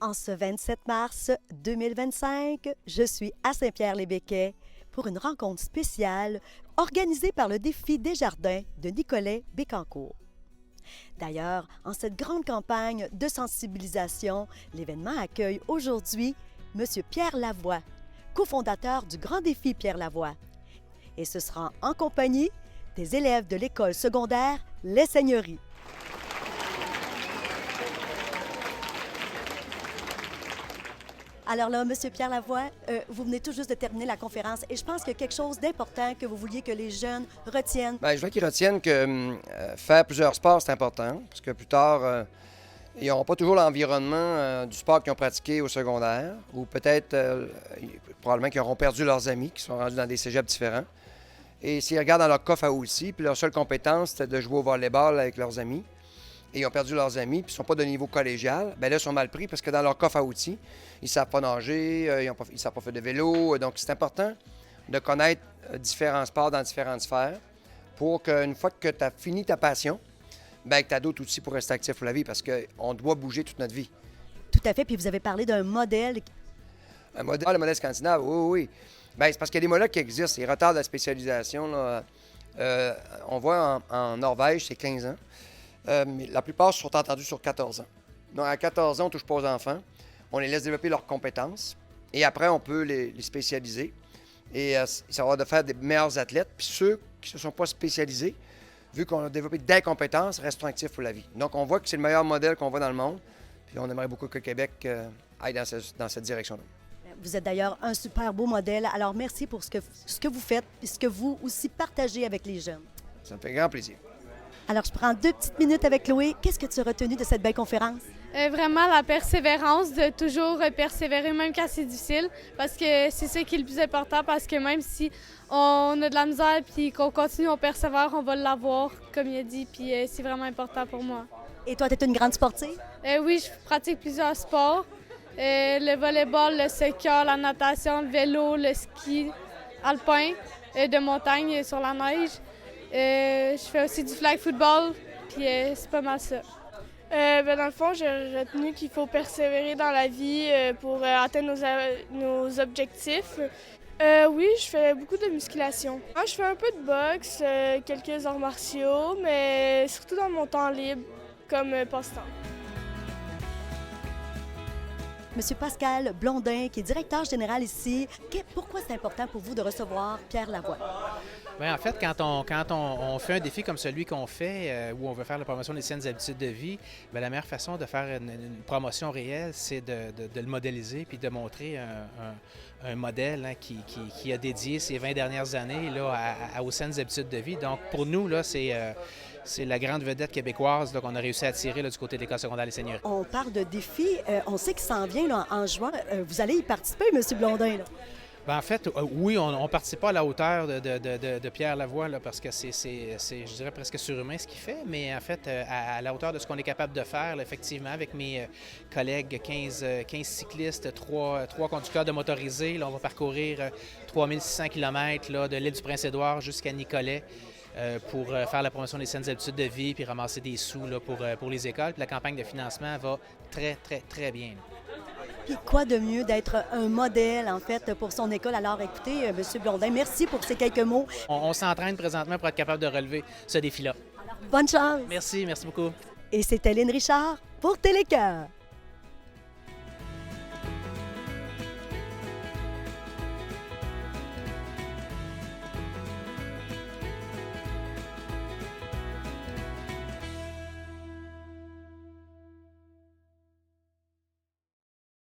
En ce 27 mars 2025, je suis à Saint-Pierre-les-Béquets pour une rencontre spéciale organisée par le Défi Desjardins de Nicolet Bécancourt. D'ailleurs, en cette grande campagne de sensibilisation, l'événement accueille aujourd'hui M. Pierre Lavoie, cofondateur du Grand Défi Pierre Lavoie. Et ce sera en compagnie des élèves de l'école secondaire Les Seigneuries. Alors là, M. Pierre Lavoie, vous venez tout juste de terminer la conférence et je pense qu'il y a quelque chose d'important que vous vouliez que les jeunes retiennent. Bien, je veux qu'ils retiennent que faire plusieurs sports, c'est important, parce que plus tard, ils n'auront pas toujours l'environnement du sport qu'ils ont pratiqué au secondaire, ou peut-être, probablement qu'ils auront perdu leurs amis, qui sont rendus dans des cégeps différents. Et s'ils regardent dans leur coffre à outils, puis leur seule compétence, c'était de jouer au volleyball avec leurs amis, et ils ont perdu leurs amis, puis ils ne sont pas de niveau collégial, bien là, ils sont mal pris parce que dans leur coffre à outils, ils ne savent pas nager, ils ne savent pas faire de vélo. Donc, c'est important de connaître différents sports dans différentes sphères pour qu'une fois que tu as fini ta passion, bien que tu as d'autres outils pour rester actif pour la vie parce qu'on doit bouger toute notre vie. Tout à fait, puis vous avez parlé d'un modèle. Un modèle, le modèle scandinave, oui. Bien, c'est parce qu'il y a des modèles qui existent. Ils retardent la spécialisation. Là. On voit en Norvège, c'est 15 ans. Mais la plupart sont entendus sur 14 ans. Donc, à 14 ans, on ne touche pas aux enfants. On les laisse développer leurs compétences. Et après, on peut les spécialiser. Et ça va de faire des meilleurs athlètes. Puis ceux qui ne se sont pas spécialisés, vu qu'on a développé des compétences, restent actifs pour la vie. Donc, on voit que c'est le meilleur modèle qu'on voit dans le monde. Puis on aimerait beaucoup que le Québec aille dans cette direction-là. Vous êtes d'ailleurs un super beau modèle. Alors, merci pour ce que vous faites et ce que vous aussi partagez avec les jeunes. Ça me fait grand plaisir. Alors, je prends 2 petites minutes avec Chloé. Qu'est-ce que tu as retenu de cette belle conférence? Vraiment la persévérance, de toujours persévérer même quand c'est difficile, parce que c'est ça qui est le plus important, parce que même si on a de la misère puis qu'on continue, on persévère, on va l'avoir, comme il a dit, puis c'est vraiment important pour moi. Et toi, tu es une grande sportive? Oui, je pratique plusieurs sports, le volleyball, le soccer, la natation, le vélo, le ski alpin, de montagne sur la neige. Je fais aussi du flag football, puis c'est pas mal ça. Dans le fond, j'ai retenu qu'il faut persévérer dans la vie pour atteindre nos objectifs. Oui, je fais beaucoup de musculation. Je fais un peu de boxe, quelques arts martiaux, mais surtout dans mon temps libre, comme passe-temps. Monsieur Pascal Blondin, qui est directeur général ici, pourquoi c'est important pour vous de recevoir Pierre Lavoie? Bien, en fait, quand on fait un défi comme celui qu'on fait, où on veut faire la promotion des saines habitudes de vie, bien, la meilleure façon de faire une promotion réelle, c'est de le modéliser puis de montrer un modèle qui a dédié ces 20 dernières années là, aux saines habitudes de vie. Donc, pour nous, là, c'est la grande vedette québécoise qu'on a réussi à attirer là, du côté de l'École secondaire Les Seigneuries. On parle de défi. On sait qu'il s'en vient là, en juin. Vous allez y participer, M. Blondin? Là. Bien, en fait, oui, on ne participe pas à la hauteur de Pierre Lavoie là, parce que c'est, je dirais, presque surhumain ce qu'il fait. Mais en fait, à la hauteur de ce qu'on est capable de faire, là, effectivement, avec mes collègues, 15 cyclistes, 3 conducteurs de motorisés, là, on va parcourir 3600 km là, de l'île du Prince-Édouard jusqu'à Nicolet. Pour faire la promotion des saines habitudes de vie puis ramasser des sous là, pour les écoles. Puis la campagne de financement va très, très, très bien. Puis quoi de mieux d'être un modèle, en fait, pour son école? Alors, écoutez, M. Blondin, merci pour ces quelques mots. On s'entraîne présentement pour être capable de relever ce défi-là. Alors, bonne chance! Merci beaucoup. Et c'était Lynne Richard pour Télécœur.